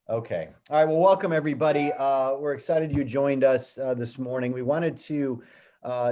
Okay. All right. Well, welcome everybody. We're excited you joined us this morning. We wanted to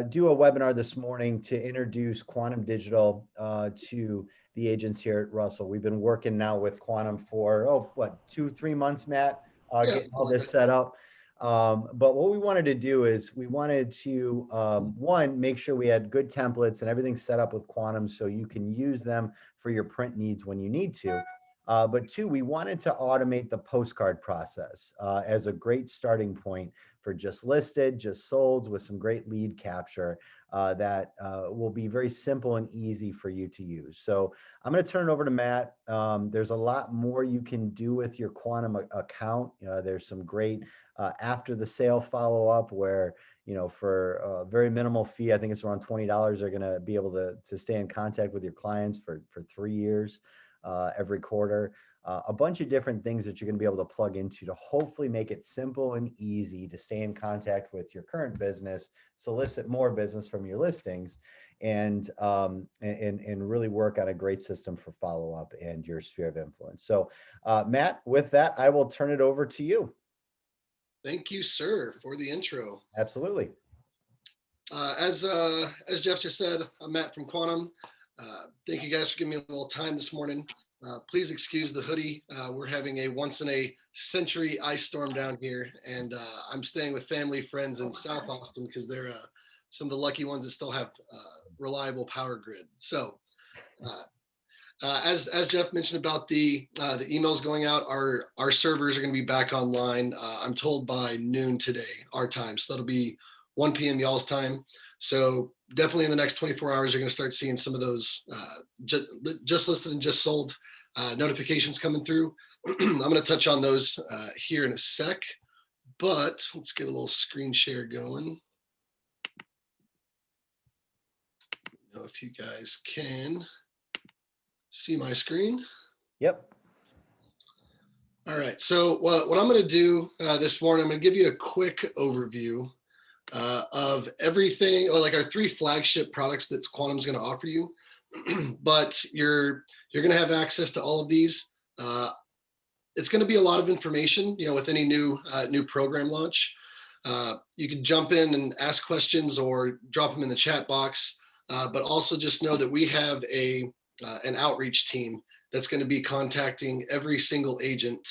do a webinar this morning to introduce Quantum Digital to the agents here at Russell. We've been working now with Quantum for, what, 2, 3 months, Matt, Yeah, getting all this set up. But what we wanted to do is we wanted to, one, make sure we had good templates and everything set up with Quantum so you can use them for your print needs when you need to. But two, we wanted to automate the postcard process as a great starting point for just listed, just sold with some great lead capture that will be very simple and easy for you to use. So I'm going to turn it over to Matt. There's a lot more you can do with your Quantum account. There's some great after the sale follow up where, for a very minimal fee, I think it's around $20, they're going to be able to stay in contact with your clients for 3 years. Every quarter, a bunch of different things that you're going to be able to plug into to hopefully make it simple and easy to stay in contact with your current business, solicit more business from your listings, and really work on a great system for follow up and your sphere of influence. So, Matt, with that, I will turn it over to you. thank you, sir, for the intro. Absolutely. As Jeff just said, I'm Matt from Quantum. Thank you guys for giving me a little time this morning. Please excuse the hoodie. We're having a once in a century ice storm down here, and I'm staying with family friends in South Austin because they're some of the lucky ones that still have reliable power grid. So, as Jeff mentioned about the emails going out, our servers are going to be back online. I'm told by noon today, our time. So that'll be 1 p.m. y'all's time. So definitely in the next 24 hours, you're going to start seeing some of those just listed and just sold notifications coming through. I'm going to touch on those here in a sec, but let's get a little screen share going. I don't know if you guys can see my screen. Yep. All right. So what I'm going to do this morning, I'm going to give you a quick overview of everything, or like our 3 flagship products that Quantum's going to offer you. But you're going to have access to all of these. It's going to be a lot of information, with any new program launch. You can jump in and ask questions or drop them in the chat box. But also just know that we have an outreach team that's going to be contacting every single agent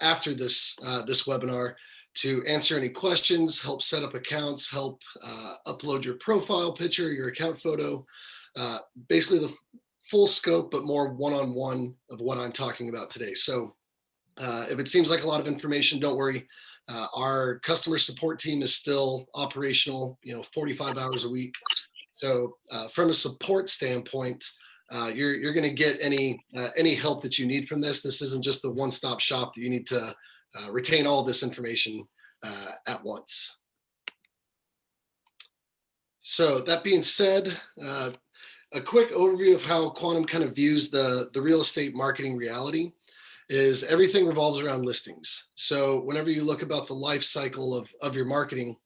after this webinar to answer any questions, help set up accounts, help upload your profile picture, your account photo, basically the full scope, but more one-on-one of what I'm talking about today. So if it seems like a lot of information, don't worry. Our customer support team is still operational, 45 hours a week. So from a support standpoint, you're going to get any help that you need from this. This isn't just the one-stop shop that you need to retain all this information at once. So that being said, a quick overview of how Quantum kind of views the real estate marketing reality is everything revolves around listings. So whenever you look about the life cycle of your marketing,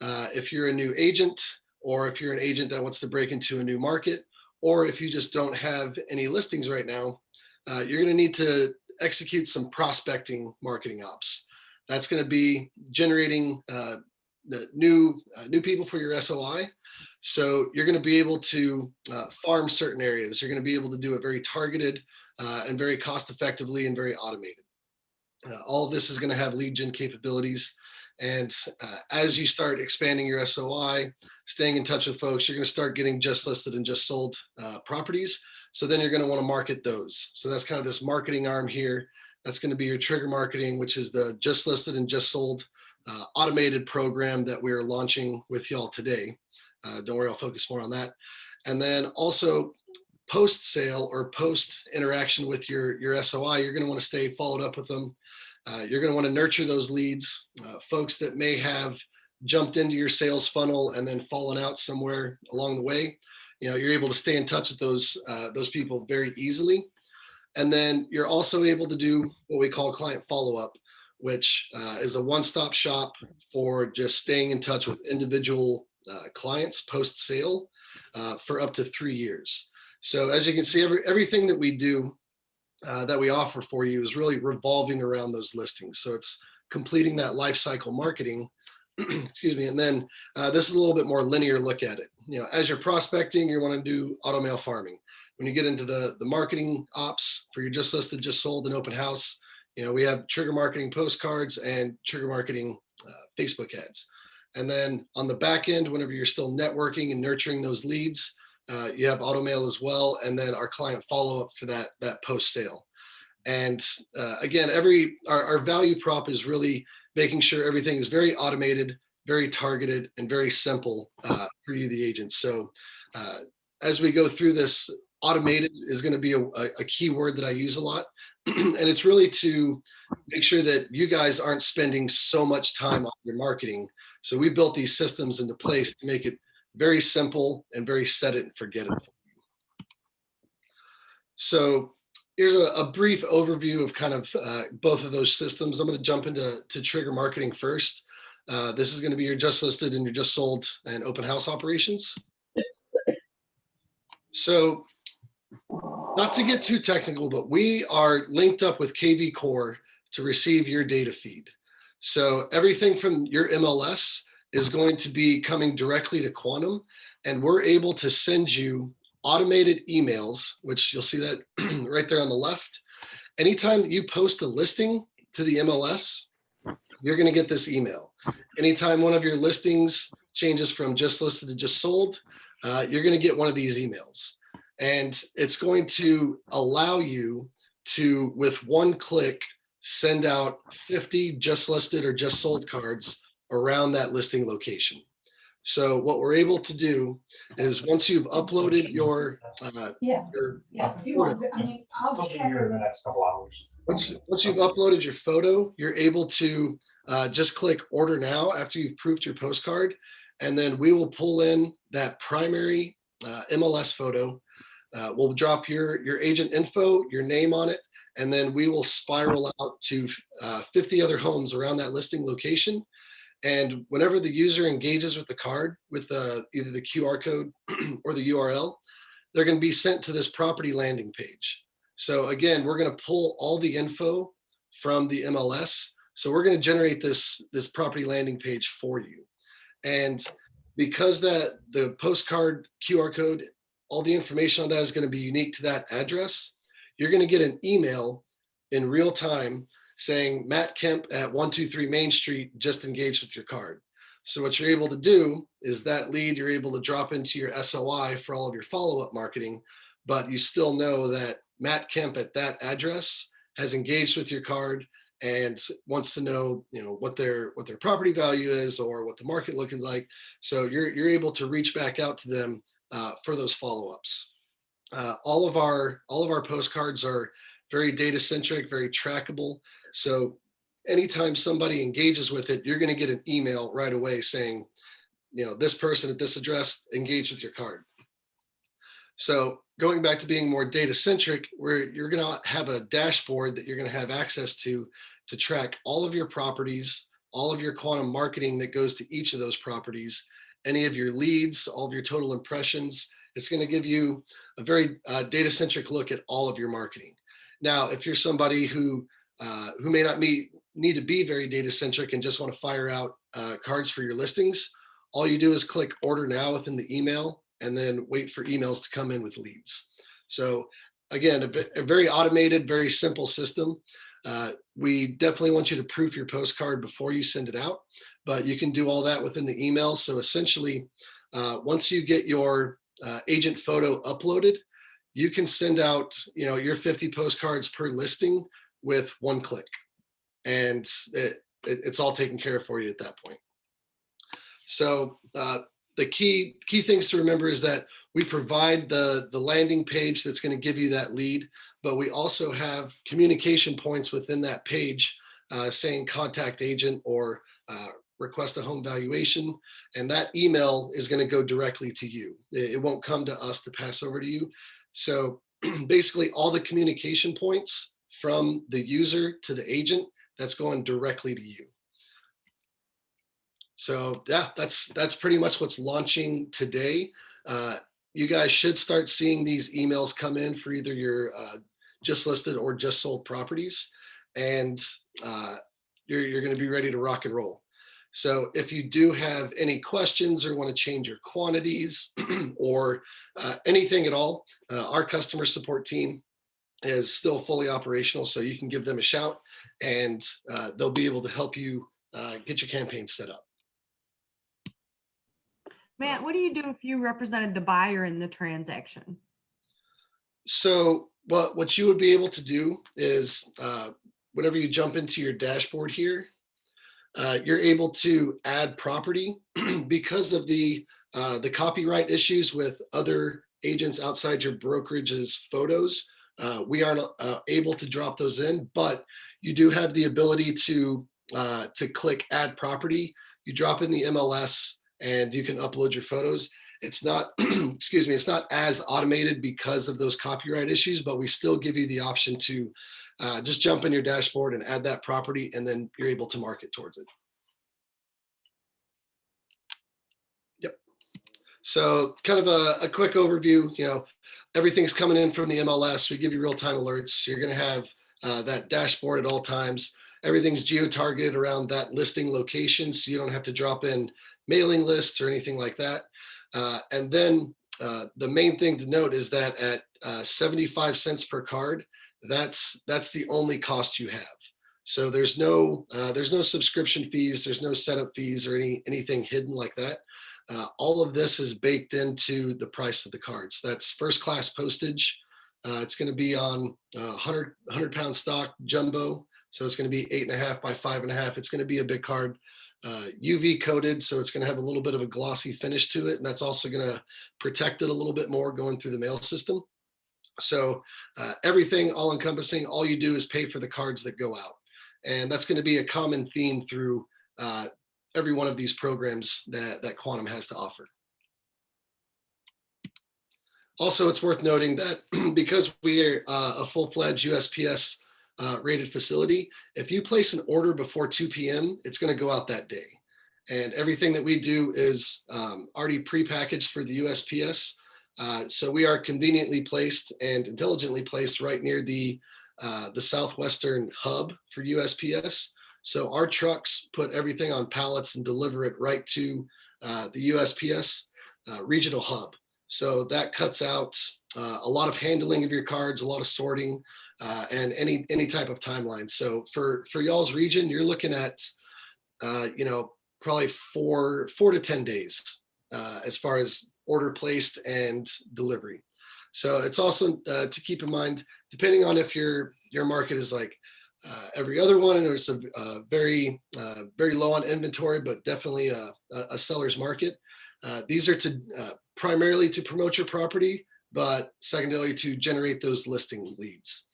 if you're a new agent, or if you're an agent that wants to break into a new market, or if you just don't have any listings right now, you're going to need to execute some prospecting marketing ops. That's going to be generating the new people for your SOI. So you're going to be able to farm certain areas. You're going to be able to do it very targeted and very cost effectively and very automated. All of this is going to have lead gen capabilities. And as you start expanding your SOI, staying in touch with folks, you're going to start getting just listed and just sold properties. So then you're going to want to market those. So that's kind of this marketing arm here. That's going to be your trigger marketing, which is the just listed and just sold automated program that we're launching with y'all today. Don't worry, I'll focus more on that. And then also post sale or post interaction with your SOI, you're going to want to stay followed up with them. You're going to want to nurture those leads, folks that may have jumped into your sales funnel and then fallen out somewhere along the way. You're able to stay in touch with those people very easily. And then you're also able to do what we call client follow-up, which is a one-stop shop for just staying in touch with individual clients post-sale for up to 3 years. So as you can see, everything that we do that we offer for you is really revolving around those listings. So it's completing that life cycle marketing. Excuse me. And then this is a little bit more linear look at it. As you're prospecting, you want to do auto mail farming. When you get into the marketing ops for your just listed, just sold, and open house, we have trigger marketing postcards and trigger marketing Facebook ads. And then on the back end, whenever you're still networking and nurturing those leads, you have auto mail as well, and then our client follow-up for that post sale. And again, our value prop is really making sure everything is very automated, very targeted, and very simple for you, the agent. So as we go through this, automated is going to be a key word that I use a lot. And it's really to make sure that you guys aren't spending so much time on your marketing. So we built these systems into place to make it very simple and very set it and forget it. So here's a brief overview of kind of both of those systems. I'm going to jump into trigger marketing first. This is going to be your just listed and your just sold and open house operations. So not to get too technical, but we are linked up with Kvcore to receive your data feed. So everything from your MLS is going to be coming directly to Quantum, and we're able to send you automated emails, which you'll see that right there on the left. Anytime that you post a listing to the MLS, you're going to get this email. Anytime one of your listings changes from just listed to just sold, you're going to get one of these emails. And it's going to allow you to, with one click, send out 50 just listed or just sold cards around that listing location. So what we're able to do is once you've uploaded your photo, once you've uploaded your photo, you're able to just click order now after you've proofed your postcard, and then we will pull in that primary MLS photo. We'll drop your agent info, your name on it, and then we will spiral out to 50 other homes around that listing location. And whenever the user engages with the card with either the QR code or the URL, they're going to be sent to this property landing page. So again, we're going to pull all the info from the MLS. So we're going to generate this property landing page for you. And because that the postcard QR code, all the information on that is going to be unique to that address, you're going to get an email in real time saying Matt Kemp at 123 Main Street just engaged with your card. So what you're able to do is that lead you're able to drop into your SOI for all of your follow-up marketing, but you still know that Matt Kemp at that address has engaged with your card and wants to know, what their property value is or what the market looking like. So you're able to reach back out to them for those follow-ups. All of our postcards are very data centric, very trackable. So anytime somebody engages with it, you're going to get an email right away saying, this person at this address engaged with your card. So going back to being more data centric, where you're going to have a dashboard that you're going to have access to track all of your properties, all of your quantum marketing that goes to each of those properties, any of your leads, all of your total impressions. It's going to give you a very data centric look at all of your marketing. Now, if you're somebody who may not need to be very data centric and just want to fire out cards for your listings, all you do is click order now within the email and then wait for emails to come in with leads. So again, a very automated, very simple system. We definitely want you to proof your postcard before you send it out, but you can do all that within the email. So essentially, once you get your agent photo uploaded, you can send out your 50 postcards per listing with one click, and it's all taken care of for you at that point. So the key things to remember is that we provide the landing page that's going to give you that lead, but we also have communication points within that page saying contact agent or request a home valuation, and that email is going to go directly to you. It won't come to us to pass over to you. So basically all the communication points from the user to the agent, that's going directly to you. So yeah, that's pretty much what's launching today. You guys should start seeing these emails come in for either your just listed or just sold properties, and you're going to be ready to rock and roll. So if you do have any questions or want to change your quantities or anything at all, our customer support team is still fully operational. So you can give them a shout and they'll be able to help you get your campaign set up. Matt, what do you do if you represented the buyer in the transaction? So what you would be able to do is whenever you jump into your dashboard here, you're able to add property because of the copyright issues with other agents outside your brokerage's photos. We aren't able to drop those in, but you do have the ability to click add property. You drop in the MLS and you can upload your photos. It's not, excuse me, it's not as automated because of those copyright issues, but we still give you the option to just jump in your dashboard and add that property, and then you're able to market towards it. Yep. So kind of a quick overview, you know, everything's coming in from the MLS. We give you real-time alerts. You're going to have that dashboard at all times. Everything's geo-targeted around that listing location, so you don't have to drop in mailing lists or anything like that. And then the main thing to note is that at 75 cents per card, that's the only cost you have. So there's no subscription fees, there's no setup fees or anything hidden like that. All of this is baked into the price of the cards. That's first class postage. It's going to be on 100-pound stock jumbo. So it's going to be 8.5 by 5.5. It's going to be a big card. UV coated, so it's going to have a little bit of a glossy finish to it, and that's also going to protect it a little bit more going through the mail system. So everything all encompassing, all you do is pay for the cards that go out, and that's going to be a common theme through every one of these programs that Quantum has to offer. Also, it's worth noting that because we are a full-fledged USPS rated facility, if you place an order before 2 p.m., it's going to go out that day. And everything that we do is already pre-packaged for the USPS. So we are conveniently placed and intelligently placed right near the southwestern hub for USPS. So our trucks put everything on pallets and deliver it right to the USPS regional hub. So that cuts out a lot of handling of your cards, a lot of sorting, and any type of timeline. So for y'all's region, you're looking at probably four to 10 days as far as order placed and delivery. So it's also to keep in mind, depending on if your market is like every other one, and there's a very low on inventory, but definitely a seller's market. These are to primarily to promote your property, but secondarily to generate those listing leads.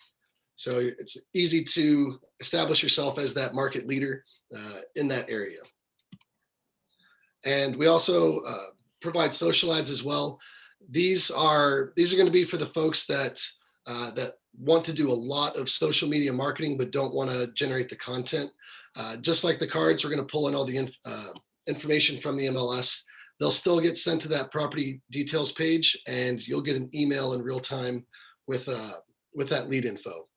So it's easy to establish yourself as that market leader in that area. And we also provide social ads as well. These are going to be for the folks that want to do a lot of social media marketing but don't want to generate the content. Just like the cards, we're going to pull in all the information from the MLS. They'll still get sent to that property details page, and you'll get an email in real time with that lead info.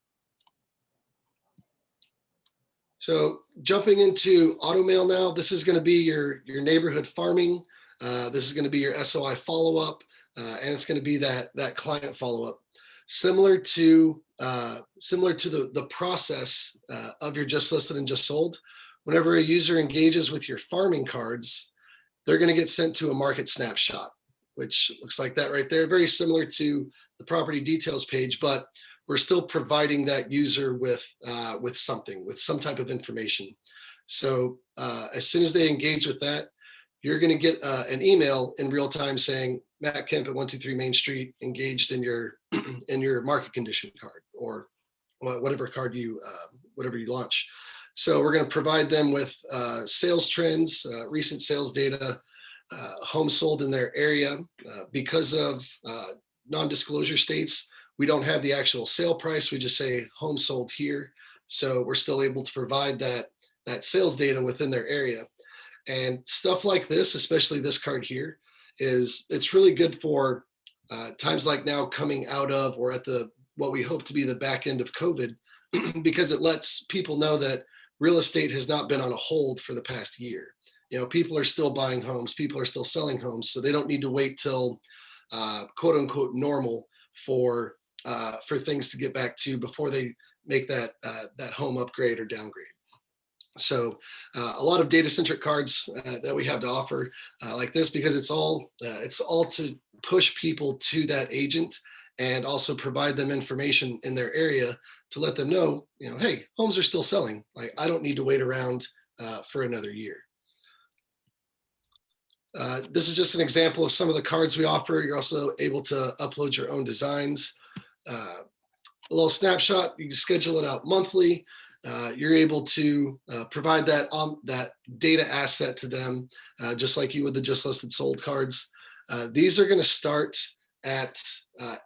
So jumping into AutoMail now, this is going to be your neighborhood farming. This is going to be your SOI follow-up, and it's going to be that client follow-up. Similar to the process of your just listed and just sold. Whenever a user engages with your farming cards, they're going to get sent to a market snapshot, which looks like that right there. Very similar to the property details page, but we're still providing that user with some type of information. So as soon as they engage with that, you're going to get an email in real time saying Matt Kemp at 123 Main Street engaged in your market condition card, or whatever card you launch. So we're going to provide them with sales trends, recent sales data, homes sold in their area. Because of non-disclosure states, we don't have the actual sale price. We just say home sold here. So we're still able to provide that sales data within their area. And stuff like this, especially this card here, it's really good for times like now, coming out of or at the what we hope to be the back end of COVID, because it lets people know that real estate has not been on a hold for the past year. People are still buying homes, people are still selling homes, so they don't need to wait till quote unquote normal for things to get back to before they make that home upgrade or downgrade. So a lot of data-centric cards that we have to offer like this, because it's all to push people to that agent and also provide them information in their area to let them know, hey, homes are still selling. Like, I don't need to wait around for another year. This is just an example of some of the cards we offer. You're also able to upload your own designs. A little snapshot, you can schedule it out monthly. You're able to provide that data asset to them, just like you would the just listed sold cards. These are going to start at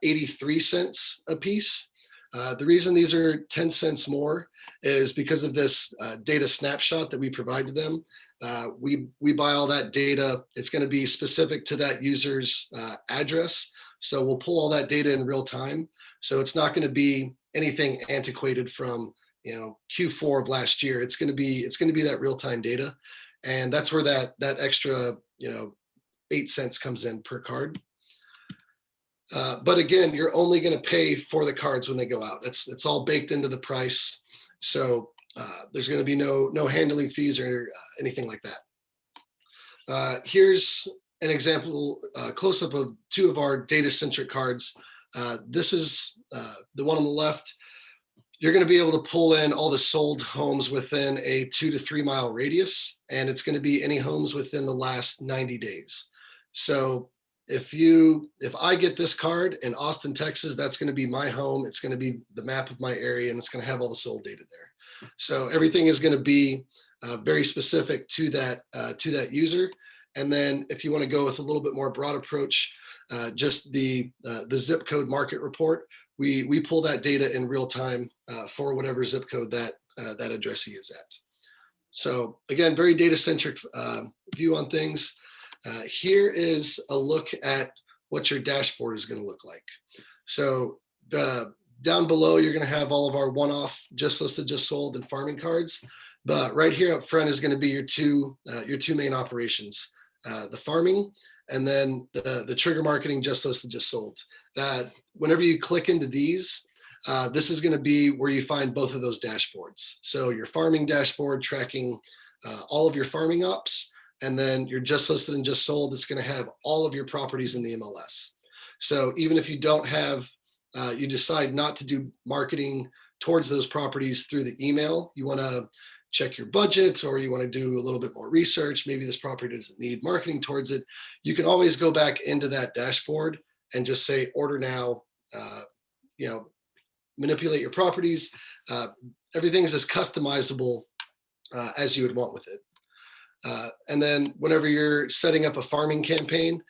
83 cents a piece. The reason these are 10 cents more is because of this data snapshot that we provide to them. We buy all that data. It's going to be specific to that user's address. So we'll pull all that data in real time. So it's not going to be anything antiquated from Q4 of last year. It's going to be that real time data, and that's where that extra 8 cents comes in per card. But again, you're only going to pay for the cards when they go out. It's all baked into the price. So there's going to be no handling fees or anything like that. Here's an example, close up of two of our data-centric cards. This is the one on the left. You're going to be able to pull in all the sold homes within a 2 to 3 mile radius, and it's going to be any homes within the last 90 days. So if I get this card in Austin, Texas, that's going to be my home. It's going to be the map of my area, and it's going to have all the sold data there. So everything is going to be very specific to that user. And then if you want to go with a little bit more broad approach, just the zip code market report, we pull that data in real time for whatever zip code that addressee is at. So again, very data-centric view on things. Here is a look at what your dashboard is going to look like. So down below, you're going to have all of our one-off, just listed, just sold, and farming cards. But right here up front is going to be your two main operations, the farming and then the trigger marketing, just listed, just sold. Whenever you click into these, this is going to be where you find both of those dashboards. So your farming dashboard tracking all of your farming ops, and then your just listed and just sold, it's going to have all of your properties in the MLS. So even if you don't have, you decide not to do marketing towards those properties through the email, you want to check your budget, or you want to do a little bit more research, maybe this property doesn't need marketing towards it, you can always go back into that dashboard and just say order now, manipulate your properties. Everything's as customizable as you would want with it. And then whenever you're setting up a farming campaign,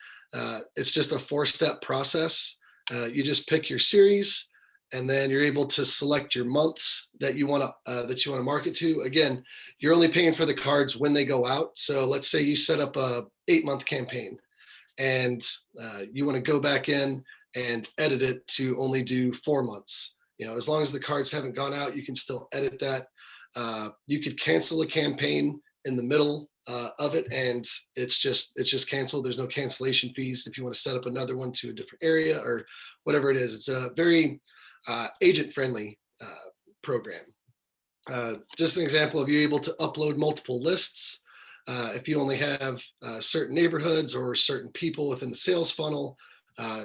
it's just a 4-step process. You just pick your series, and then you're able to select your months that you want to market to. Again, you're only paying for the cards when they go out. So let's say you set up a 8-month campaign, and you want to go back in and edit it to only do 4 months. As long as the cards haven't gone out, you can still edit that. You could cancel a campaign in the middle of it, and it's just canceled. There's no cancellation fees if you want to set up another one to a different area or whatever it is. It's a very agent-friendly program. Just an example of you able to upload multiple lists. If you only have certain neighborhoods or certain people within the sales funnel,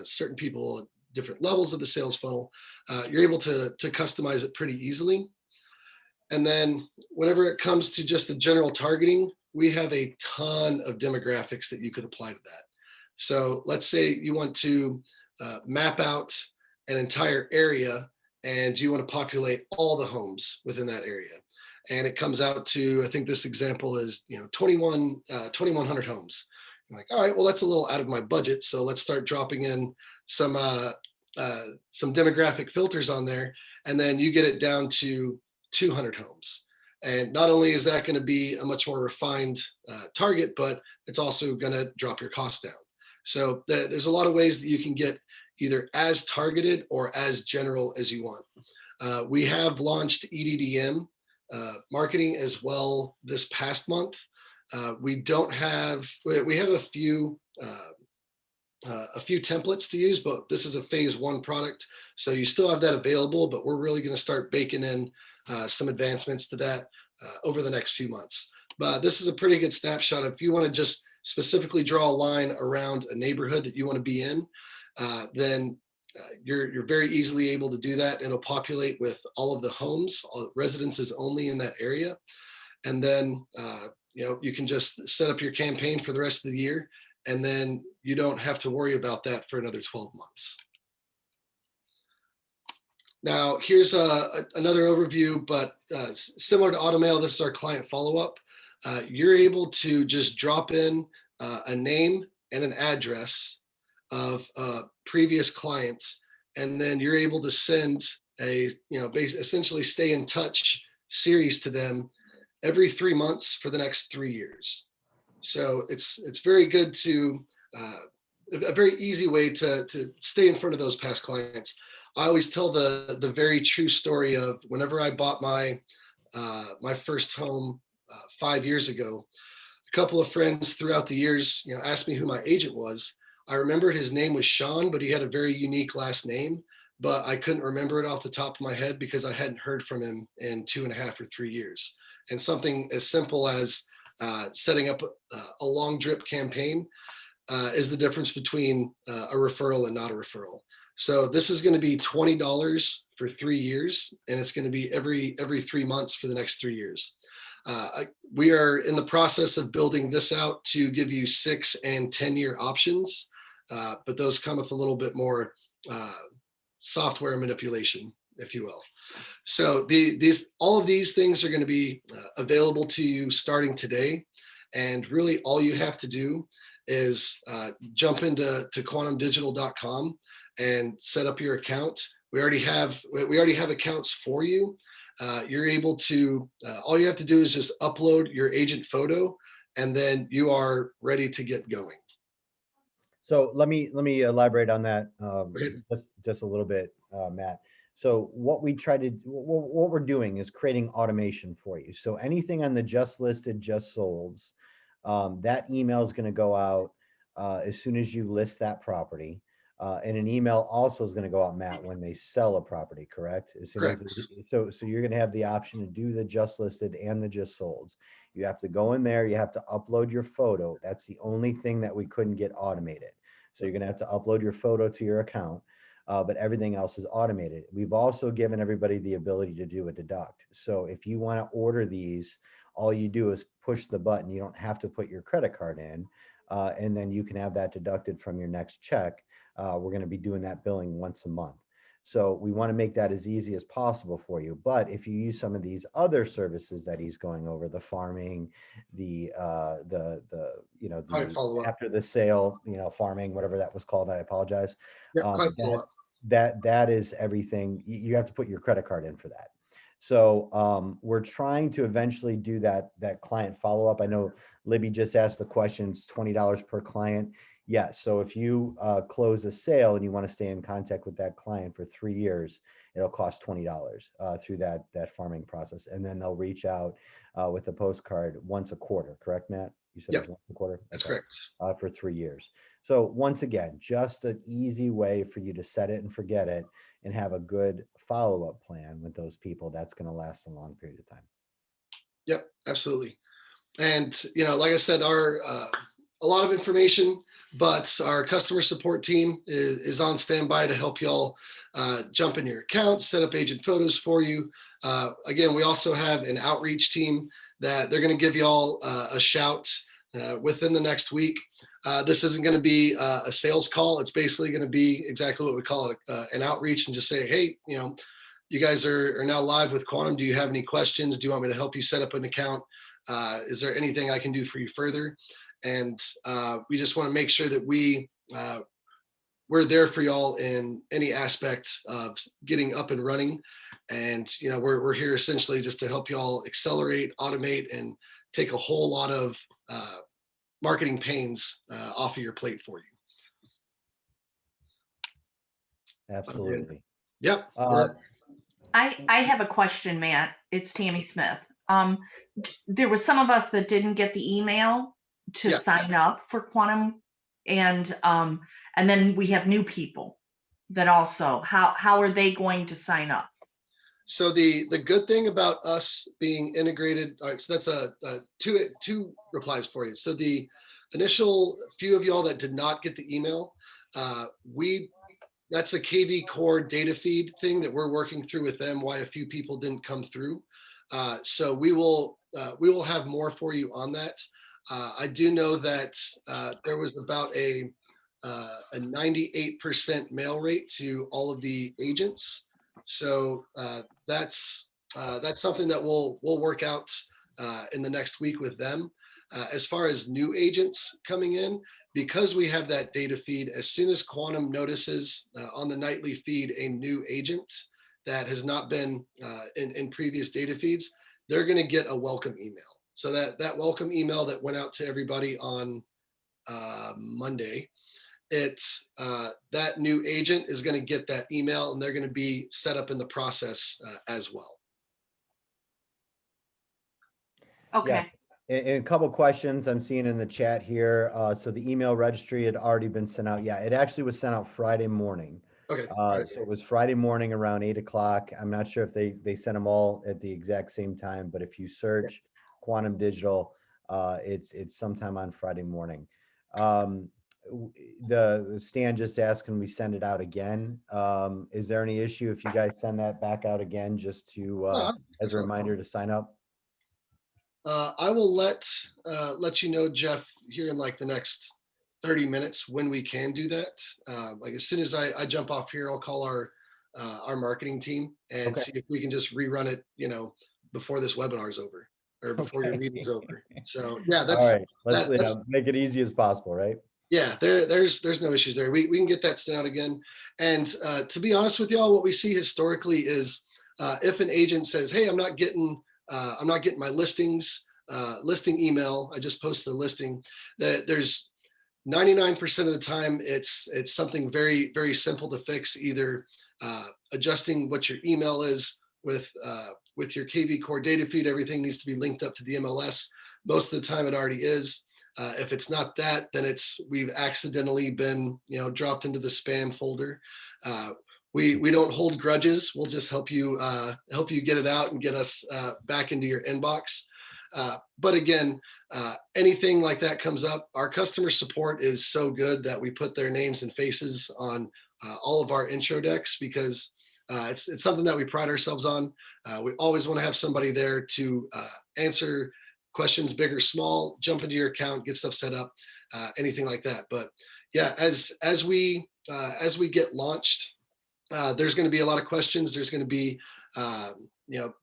certain people at different levels of the sales funnel, you're able to customize it pretty easily. And then whenever it comes to just the general targeting, we have a ton of demographics that you could apply to that. So let's say you want to map out an entire area, and you want to populate all the homes within that area. And it comes out to, I think this example is, 2,100 homes. I'm like, all right, well, that's a little out of my budget. So let's start dropping in some demographic filters on there. And then you get it down to 200 homes. And not only is that going to be a much more refined target, but it's also going to drop your cost down. So there's a lot of ways that you can get either as targeted or as general as you want. We have launched EDDM marketing as well this past month. We have a few templates to use, but this is a phase 1 product. So you still have that available, but we're really going to start baking in some advancements to that over the next few months. But this is a pretty good snapshot. If you want to just specifically draw a line around a neighborhood that you want to be in, then you're very easily able to do that. It'll populate with all of the homes, all residences only in that area. And then you can just set up your campaign for the rest of the year, and then you don't have to worry about that for another 12 months. Now, here's another overview, but similar to Automail, this is our client follow-up. You're able to just drop in a name and an address of a previous client, and then you're able to send essentially stay in touch series to them every 3 months for the next 3 years. So it's very good to a very easy way to stay in front of those past clients. I always tell the very true story of whenever I bought my first home 5 years ago. A couple of friends throughout the years, asked me who my agent was. I remembered his name was Sean, but he had a very unique last name, but I couldn't remember it off the top of my head because I hadn't heard from him in 2.5 or 3 years. And something as simple as setting up a long drip campaign is the difference between a referral and not a referral. So this is going to be $20 for 3 years, and it's going to be every 3 months for the next 3 years. We are in the process of building this out to give you 6 and 10-year options, but those come with a little bit more software manipulation, if you will. So all of these things are going to be available to you starting today, and really all you have to do is jump into quantumdigital.com and set up your account. We already have accounts for you. You're able to, all you have to do is just upload your agent photo, and then you are ready to get going. So let me elaborate on that just a little bit, Matt. So what we're doing is creating automation for you. So anything on the just listed, just solds, that email is going to go out as soon as you list that property. And an email also is going to go out, Matt, when they sell a property, correct? As soon Correct. so you're going to have the option to do the just listed and the just solds. You have to go in there. You have to upload your photo. That's the only thing that we couldn't get automated. So you're going to have to upload your photo to your account, but everything else is automated. We've also given everybody the ability to do a deduct. So if you want to order these, all you do is push the button. You don't have to put your credit card in, and then you can have that deducted from your next check. We're going to be doing that billing once a month. So we want to make that as easy as possible for you. But if you use some of these other services that he's going over, the farming, the after the sale, farming, whatever that was called, I apologize. That is everything. You have to put your credit card in for that. So we're trying to eventually do that client follow-up. I know Libby just asked the questions, $20 per client. Yes. So if you close a sale and you want to stay in contact with that client for 3 years, it'll cost $20 through that farming process. And then they'll reach out with a postcard once a quarter. Correct, Matt? You said it was once a quarter? That's okay. correct. For 3 years. So once again, just an easy way for you to set it and forget it and have a good follow-up plan with those people. That's going to last a long period of time. Yep, absolutely. And, like I said, a lot of information, but our customer support team is on standby to help y'all jump in your account, set up agent photos for you. Again, we also have an outreach team that they're going to give y'all a shout within the next week. This isn't going to be a sales call. It's basically going to be exactly what we call it, an outreach, and just say, hey, you guys are now live with Quantum. Do you have any questions? Do you want me to help you set up an account? Is there anything I can do for you further? And we just want to make sure that we're there for y'all in any aspect of getting up and running. And we're here essentially just to help y'all accelerate, automate, and take a whole lot of marketing pains off of your plate for you. Absolutely. Yep. Uh, I have a question, Matt. It's Tammy Smith. There was some of us that didn't get the email to Yeah. sign up for Quantum, and then we have new people that also. How are they going to sign up? So the good thing about us being integrated, all right, so that's two replies for you. So the initial few of y'all that did not get the email, that's a Kvcore data feed thing that we're working through with them. Why a few people didn't come through. So we will have more for you on that. I do know that there was about a 98% mail rate to all of the agents. So that's something that we'll work out in the next week with them. As far as new agents coming in, because we have that data feed, as soon as Quantum notices on the nightly feed a new agent that has not been in previous data feeds, they're going to get a welcome email. So that welcome email that went out to everybody on Monday, it's that new agent is going to get that email, and they're going to be set up in the process as well. Okay. Yeah. And a couple questions I'm seeing in the chat here. So the email registry had already been sent out. Yeah, it actually was sent out Friday morning. Okay. So it was Friday morning around 8 o'clock. I'm not sure if they sent them all at the exact same time, but if you search Quantum Digital, it's sometime on Friday morning. The Stan just asked, can we send it out again? Is there any issue if you guys send that back out again, just to as a reminder to sign up? I will let you know, Jeff, here in like the next 30 minutes when we can do that. Like as soon as I jump off here, I'll call our marketing team and see if we can just rerun it, before this webinar is over or before your meeting's over. So yeah, that's all right. Let's that's, make it easy as possible, right? yeah, there's no issues there. We can get that sent out again. And to be honest with y'all, what we see historically is if an agent says, "Hey, I'm not getting my listing email. I just posted a listing." That there's 99% of the time it's something very, very simple to fix. Either adjusting what your email is with your Kvcore data feed. Everything needs to be linked up to the MLS. Most of the time, it already is. If it's not that, then we've accidentally been dropped into the spam folder. We don't hold grudges. We'll just help you get it out and get us back into your inbox. But again, anything like that comes up, our customer support is so good that we put their names and faces on all of our intro decks because it's something that we pride ourselves on. We always want to have somebody there to answer questions, big or small, jump into your account, get stuff set up, anything like that. But yeah, as we get launched, there's going to be a lot of questions. There's going to be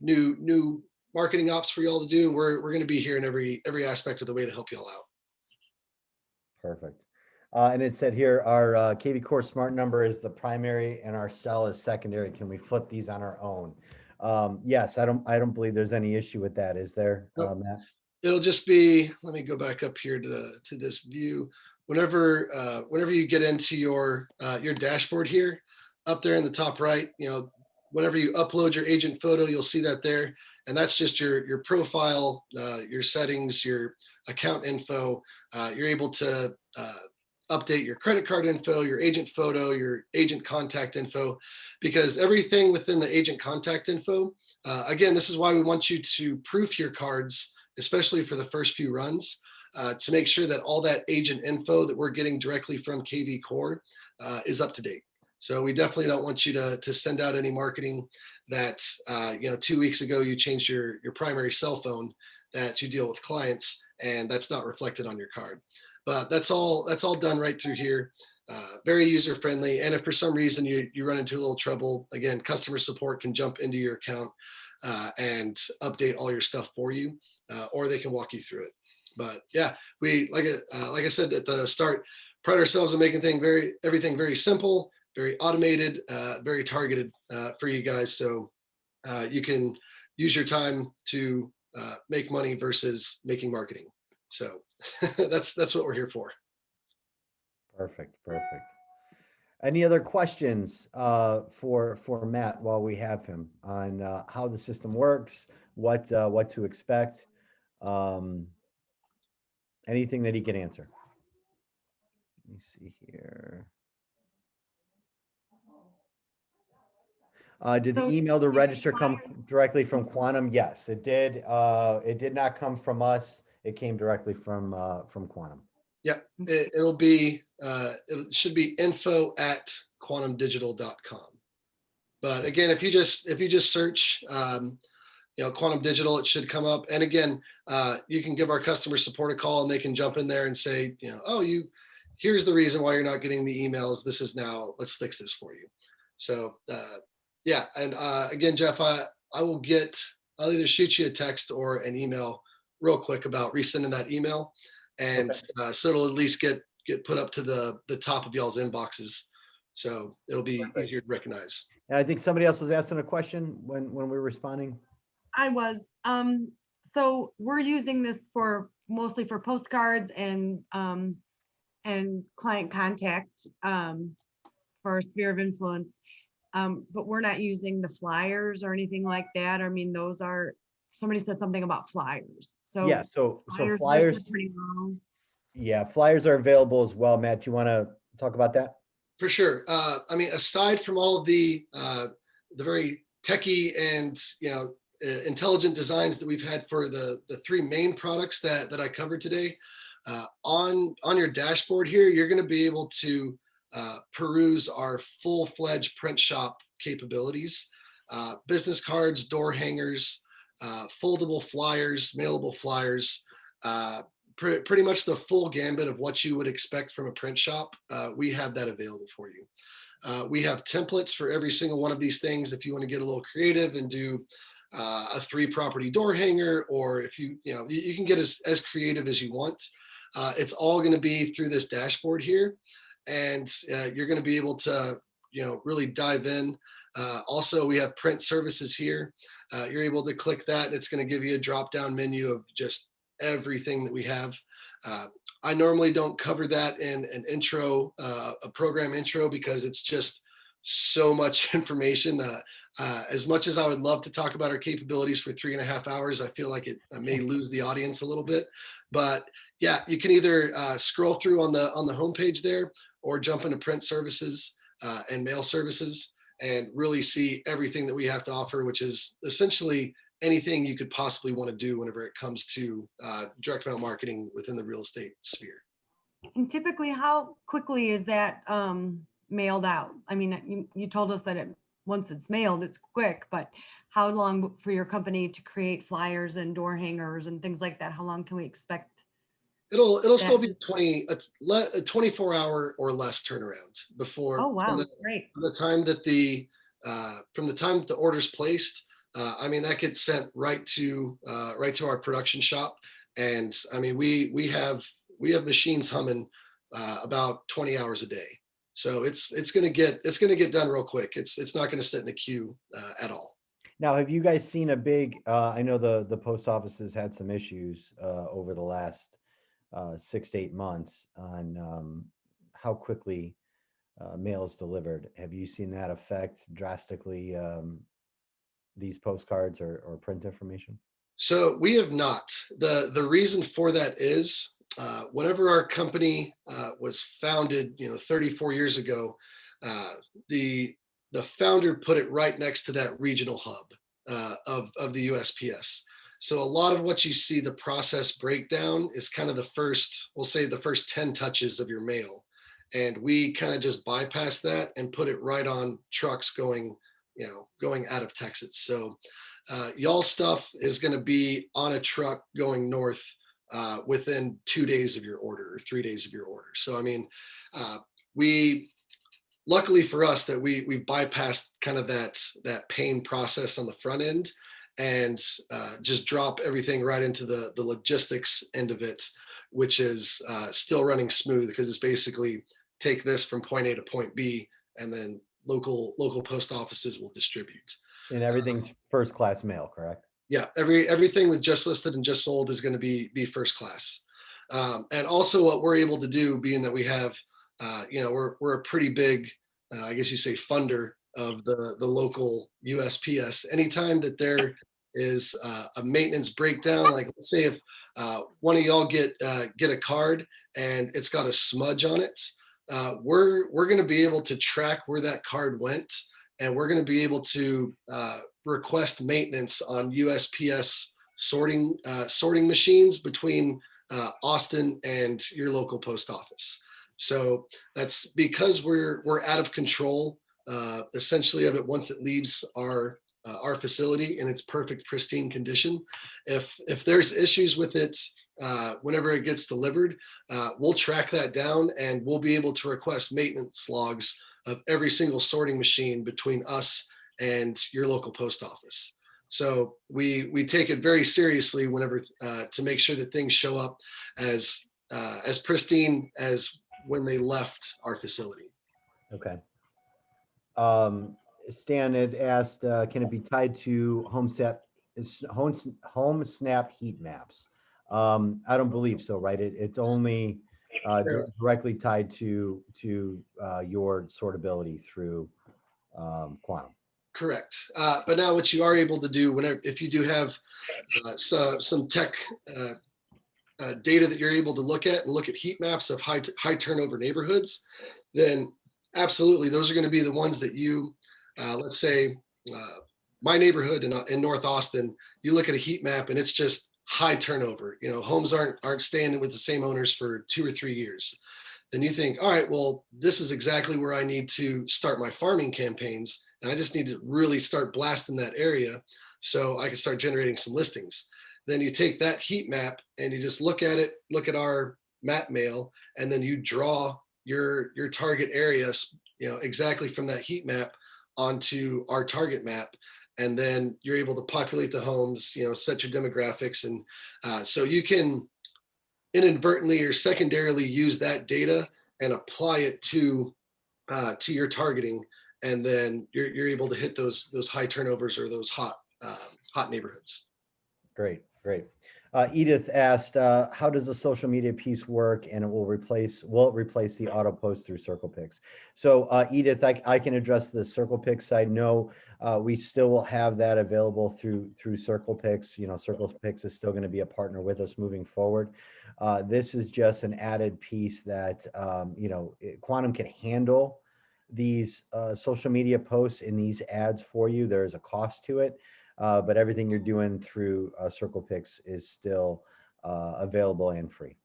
new marketing ops for y'all to do. We're going to be here in every aspect of the way to help y'all out. Perfect. And it said here, our Kvcore smart number is the primary and our cell is secondary. Can we flip these on our own? Yes, I don't believe there's any issue with that. Is there, Nope. Matt? It'll just be, let me go back up here to this view. Whenever you get into your dashboard here, up there in the top right, whenever you upload your agent photo, you'll see that there. And that's just your profile, your settings, your account info. You're able to update your credit card info, your agent photo, your agent contact info, because everything within the agent contact info, again, this is why we want you to proof your cards, especially for the first few runs, to make sure that all that agent info that we're getting directly from Kvcore is up to date. So we definitely don't want you to send out any marketing that 2 weeks ago you changed your primary cell phone that you deal with clients, and that's not reflected on your card. But that's all done right through here. Very user friendly. And if for some reason you run into a little trouble, again, customer support can jump into your account and update all your stuff for you, or they can walk you through it. But yeah, we like I said at the start, pride ourselves on making everything very simple, very automated, very targeted for you guys, so you can use your time to make money versus making marketing. So that's what we're here for. Perfect. Any other questions for Matt while we have him on how the system works, what to expect, um, anything that he can answer? Let me see here. Did the So email to you register can come flyers- directly from Quantum? Yes, it did. It did not come from us. It came directly from Quantum. Yeah, it'll be, it should be info@quantumdigital.com. But again, if you just search, Quantum Digital, it should come up. And again, you can give our customer support a call and they can jump in there and say, oh, here's the reason why you're not getting the emails. This is now, let's fix this for you. So yeah. And again, Jeff, I'll either shoot you a text or an email real quick about resending that email. And so it'll at least get put up to the top of y'all's inboxes. So it'll be easier to recognize. And I think somebody else was asking a question when we were responding. I was, so we're using this mostly for postcards and client contact, for sphere of influence. But we're not using the flyers or anything like that. I mean, somebody said something about flyers. So Yeah, so are flyers, pretty low. yeah, flyers are available as well. Matt, do you want to talk about that? For sure. I mean, aside from all of the very techie and intelligent designs that we've had for the three main products that I covered today, on your dashboard here, you're going to be able to peruse our full-fledged print shop capabilities, business cards, door hangers, foldable flyers, mailable flyers. Pretty much the full gambit of what you would expect from a print shop. We have that available for you. We have templates for every single one of these things. If you want to get a little creative and do a 3-property door hanger, or if you can get as creative as you want. It's all going to be through this dashboard here, and you're going to be able to really dive in. Also, we have print services here. You're able to click that, and it's going to give you a drop-down menu of just everything that we have. I normally don't cover that in an intro, a program intro, because it's just so much information. As much as I would love to talk about our capabilities for 3.5 hours, I feel like I may lose the audience a little bit. But yeah, you can either scroll through on the homepage there, or jump into print services and mail services and really see everything that we have to offer, which is essentially anything you could possibly want to do whenever it comes to direct mail marketing within the real estate sphere. And typically, how quickly is that mailed out? I mean, you told us that once it's mailed, it's quick, but how long for your company to create flyers and door hangers and things like that? How long can we expect? It'll still be 24-hour or less turnaround before. Oh, wow, great. From the time that the order's placed. I mean, that gets sent right to our production shop, and I mean, we have machines humming about 20 hours a day. So it's going to get done real quick. It's not going to sit in a queue at all. Now, have you guys seen a big? I know the post office has had some issues over the last 6 to 8 months on how quickly mail is delivered. Have you seen that affect drastically these postcards or print information? So we have not. The reason for that is whenever our company was founded, 34 years ago, the founder put it right next to that regional hub of the USPS. So a lot of what you see, the process breakdown, is kind of the first 10 touches of your mail. And we kind of just bypass that and put it right on trucks going out of Texas. So y'all stuff is going to be on a truck going north within 2 days of your order or 3 days of your order. So, I mean, luckily for us that we bypassed kind of that pain process on the front end, and just drop everything right into the logistics end of it, which is still running smooth, because it's basically take this from point A to point B, and then local post offices will distribute. And everything's first class mail, correct? Yeah, everything with just listed and just sold is going to be first class. And also what we're able to do, being that we have, we're a pretty big I guess you say funder of the local USPS. Anytime that there is a maintenance breakdown, like let's say if one of y'all get a card and it's got a smudge on it, we're going to be able to track where that card went, and we're going to be able to request maintenance on USPS sorting machines between Austin and your local post office. So that's because we're out of control, essentially, of it once it leaves our facility in its perfect pristine condition. If there's issues with it whenever it gets delivered, we'll track that down, and we'll be able to request maintenance logs of every single sorting machine between us and your local post office. So we take it very seriously whenever to make sure that things show up as pristine as when they left our facility. Okay. Stan had asked, can it be tied to home snap heat maps? I don't believe so, right? It's only directly tied to your sortability through Quantum. Correct. But now what you are able to do if you do have some tech data that you're able to look at heat maps of high turnover neighborhoods, then absolutely those are going to be the ones that you, let's say my neighborhood in North Austin, you look at a heat map and it's just high turnover. Homes aren't staying with the same owners for 2 or 3 years. Then you think, all right, well, this is exactly where I need to start my farming campaigns. And I just need to really start blasting that area so I can start generating some listings. Then you take that heat map and you just look at it, look at our map mail, and then you draw your target areas, exactly from that heat map onto our target map. And then you're able to populate the homes, set your demographics. And so you can inadvertently or secondarily use that data and apply it to your targeting, and then you're able to hit those high turnovers or those hot neighborhoods. Great. Edith asked, how does the social media piece work, and will it replace the auto post through CirclePix? So Edith, I can address the CirclePix side. No, we still will have that available through CirclePix. CirclePix is still going to be a partner with us moving forward. This is just an added piece that Quantum can handle these social media posts and these ads for you. There is a cost to it. But everything you're doing through CirclePix is still available and free.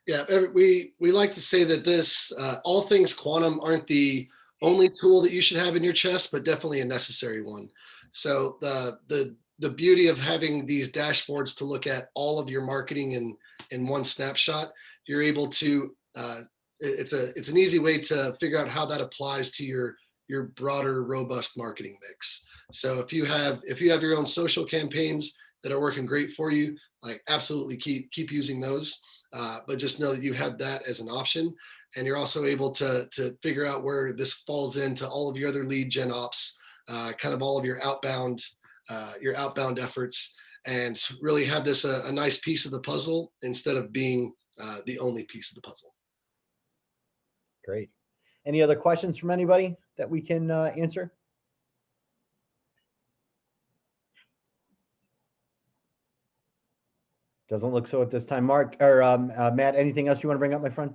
Yeah, we like to say that this all things Quantum aren't the only tool that you should have in your chest, but definitely a necessary one. So the beauty of having these dashboards to look at all of your marketing in one snapshot, you're able to. It's an easy way to figure out how that applies to your broader, robust marketing mix. So if you have your own social campaigns that are working great for you, like absolutely keep using those. But just know that you have that as an option, and you're also able to figure out where this falls into all of your other lead gen ops, kind of all of your outbound efforts, and really have this a nice piece of the puzzle instead of being the only piece of the puzzle. Great. Any other questions from anybody that we can answer? Doesn't look so at this time. Mark or Matt, anything else you want to bring up, my friend?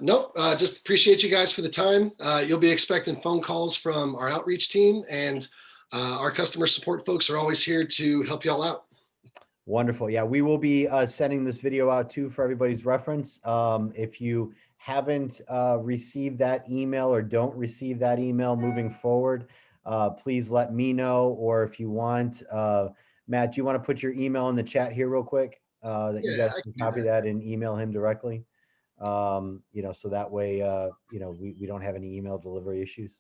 Nope. Just appreciate you guys for the time. You'll be expecting phone calls from our outreach team, and our customer support folks are always here to help y'all out. Wonderful. Yeah, we will be sending this video out too for everybody's reference. If you haven't received that email or don't receive that email moving forward, please let me know. Or if you want, Matt, do you want to put your email in the chat here real quick? That you guys can copy that and email him directly. So that way, we don't have any email delivery issues.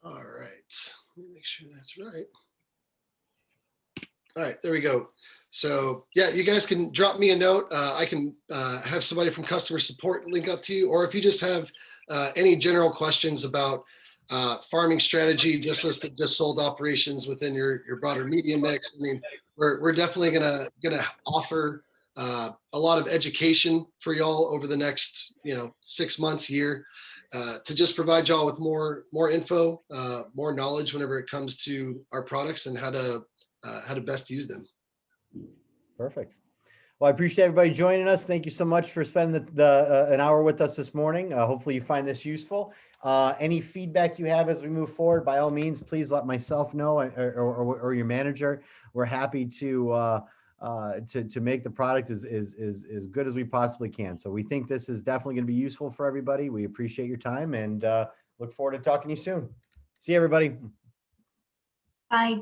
All right, let me make sure that's right. All right, there we go. So yeah, you guys can drop me a note. I can have somebody from customer support link up to you, or if you just have any general questions about farming strategy, just sold operations within your broader media mix. I mean, we're definitely gonna offer a lot of education for y'all over the next 6 months, year, to just provide y'all with more info, more knowledge whenever it comes to our products and how to best use them. Perfect. Well, I appreciate everybody joining us. Thank you so much for spending an hour with us this morning. Hopefully you find this useful. Any feedback you have as we move forward, by all means, please let myself know or your manager. We're happy to make the product as good as we possibly can. So we think this is definitely going to be useful for everybody. We appreciate your time and look forward to talking to you soon. See you, everybody. Bye.